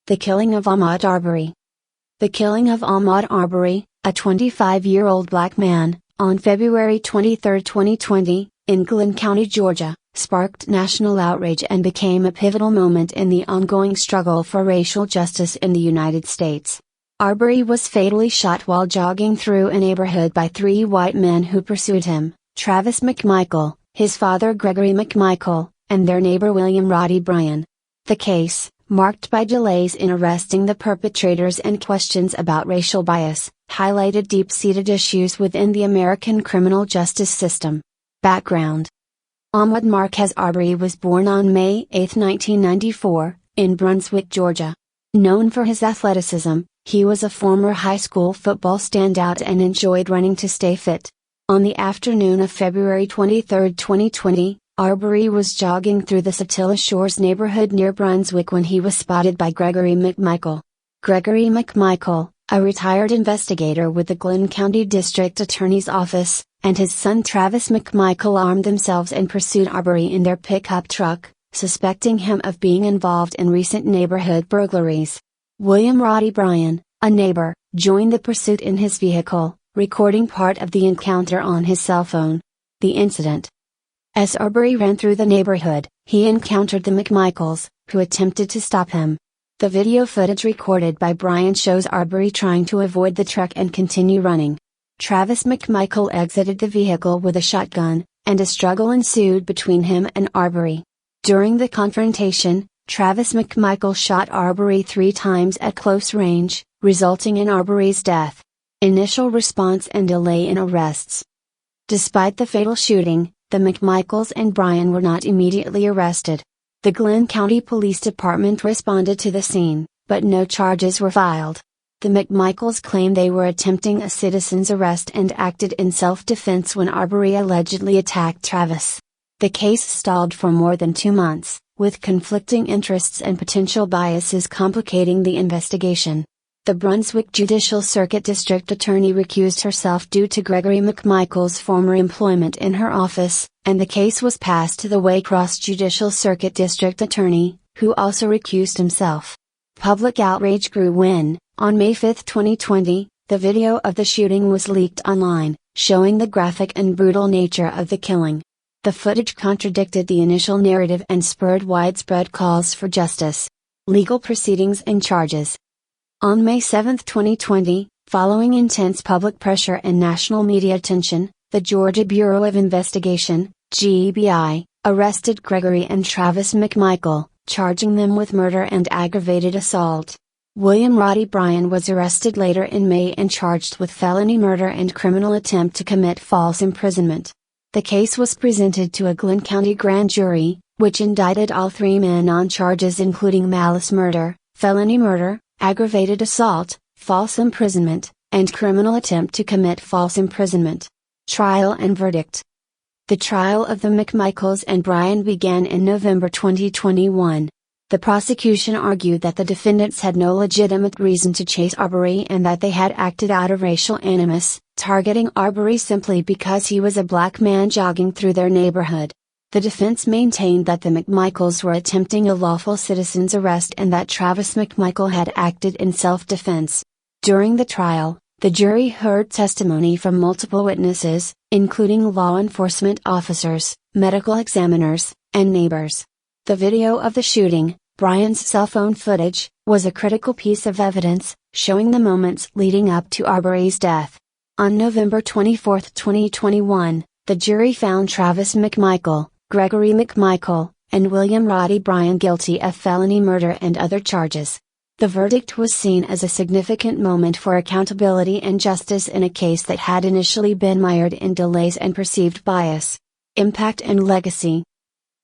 The killing of Ahmaud Arbery. The killing of Ahmaud Arbery, a 25-year-old black man, on February 23, 2020, in Glynn County, Georgia, sparked national outrage and became a pivotal moment in the ongoing struggle for racial justice in the United States. Arbery was fatally shot while jogging through a neighborhood by three white men who pursued him: Travis McMichael, his father Gregory McMichael, and their neighbor William Roddy Bryan. The case, marked by delays in arresting the perpetrators and questions about racial bias, highlighted deep-seated issues within the American criminal justice system. Background: Ahmaud Marquez Arbery was born on May 8, 1994, in Brunswick, Georgia. Known for his athleticism, he was a former high school football standout and enjoyed running to stay fit. On the afternoon of February 23, 2020, Arbery was jogging through the Satilla Shores neighborhood near Brunswick when he was spotted by Gregory McMichael. Gregory McMichael, a retired investigator with the Glynn County District Attorney's Office, and his son Travis McMichael armed themselves and pursued Arbery in their pickup truck, suspecting him of being involved in recent neighborhood burglaries. William Roddy Bryan, a neighbor, joined the pursuit in his vehicle, recording part of the encounter on his cell phone. The incident. As Arbery ran through the neighborhood, he encountered the McMichaels, who attempted to stop him. The video footage recorded by Bryan shows Arbery trying to avoid the truck and continue running. Travis McMichael exited the vehicle with a shotgun, and a struggle ensued between him and Arbery. During the confrontation, Travis McMichael shot Arbery 3 times at close range, resulting in Arbery's death. Initial response and delay in arrests. Despite the fatal shooting, the McMichaels and Bryan were not immediately arrested. The Glynn County Police Department responded to the scene, but no charges were filed. The McMichaels claimed they were attempting a citizen's arrest and acted in self-defense when Arbery allegedly attacked Travis. The case stalled for more than 2 months, with conflicting interests and potential biases complicating the investigation. The Brunswick Judicial Circuit District Attorney recused herself due to Gregory McMichael's former employment in her office, and the case was passed to the Waycross Judicial Circuit District Attorney, who also recused himself. Public outrage grew when, on May 5, 2020, the video of the shooting was leaked online, showing the graphic and brutal nature of the killing. The footage contradicted the initial narrative and spurred widespread calls for justice. Legal proceedings and charges. On May 7, 2020, following intense public pressure and national media attention, the Georgia Bureau of Investigation, GBI, arrested Gregory and Travis McMichael, charging them with murder and aggravated assault. William Roddy Bryan was arrested later in May and charged with felony murder and criminal attempt to commit false imprisonment. The case was presented to a Glynn County grand jury, which indicted all 3 men on charges including malice murder, felony murder, aggravated assault, false imprisonment, and criminal attempt to commit false imprisonment. Trial and verdict. The trial of the McMichaels and Bryan began in November 2021. The prosecution argued that the defendants had no legitimate reason to chase Arbery and that they had acted out of racial animus, targeting Arbery simply because he was a black man jogging through their neighborhood. The defense maintained that the McMichaels were attempting a lawful citizen's arrest and that Travis McMichael had acted in self-defense. During the trial, the jury heard testimony from multiple witnesses, including law enforcement officers, medical examiners, and neighbors. The video of the shooting, Bryan's cell phone footage, was a critical piece of evidence, showing the moments leading up to Arbery's death. On November 24, 2021, the jury found Travis McMichael, Gregory McMichael, and William Roddy Bryan guilty of felony murder and other charges. The verdict was seen as a significant moment for accountability and justice in a case that had initially been mired in delays and perceived bias. Impact and legacy.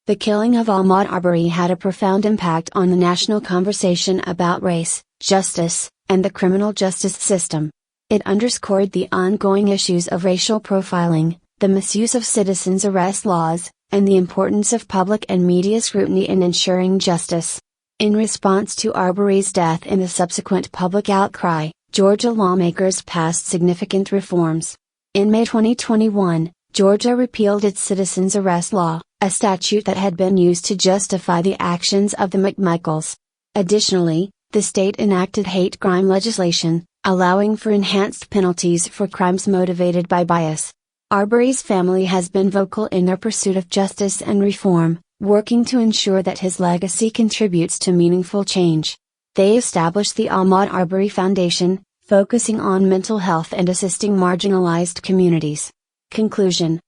The killing of Ahmaud Arbery had a profound impact on the national conversation about race, justice, and the criminal justice system. It underscored the ongoing issues of racial profiling, the misuse of citizens' arrest laws, and the importance of public and media scrutiny in ensuring justice. In response to Arbery's death and the subsequent public outcry, Georgia lawmakers passed significant reforms. In May 2021, Georgia repealed its citizens' arrest law, a statute that had been used to justify the actions of the McMichaels. Additionally, The state enacted hate crime legislation, allowing for enhanced penalties for crimes motivated by bias. Arbery's family has been vocal in their pursuit of justice and reform, working to ensure that his legacy contributes to meaningful change. They established the Ahmaud Arbery Foundation, focusing on mental health and assisting marginalized communities. Conclusion.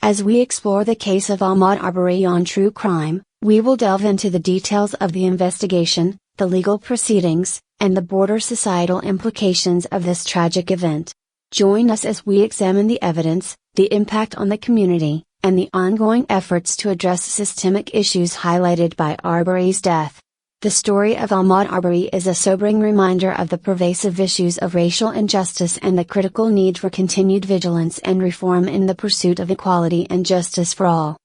As we explore the case of Ahmaud Arbery on True Crime, we will delve into the details of the investigation, the legal proceedings, and the broader societal implications of this tragic event. Join us as we examine the evidence, the impact on the community, and the ongoing efforts to address systemic issues highlighted by Arbery's death. The story of Ahmaud Arbery is a sobering reminder of the pervasive issues of racial injustice and the critical need for continued vigilance and reform in the pursuit of equality and justice for all.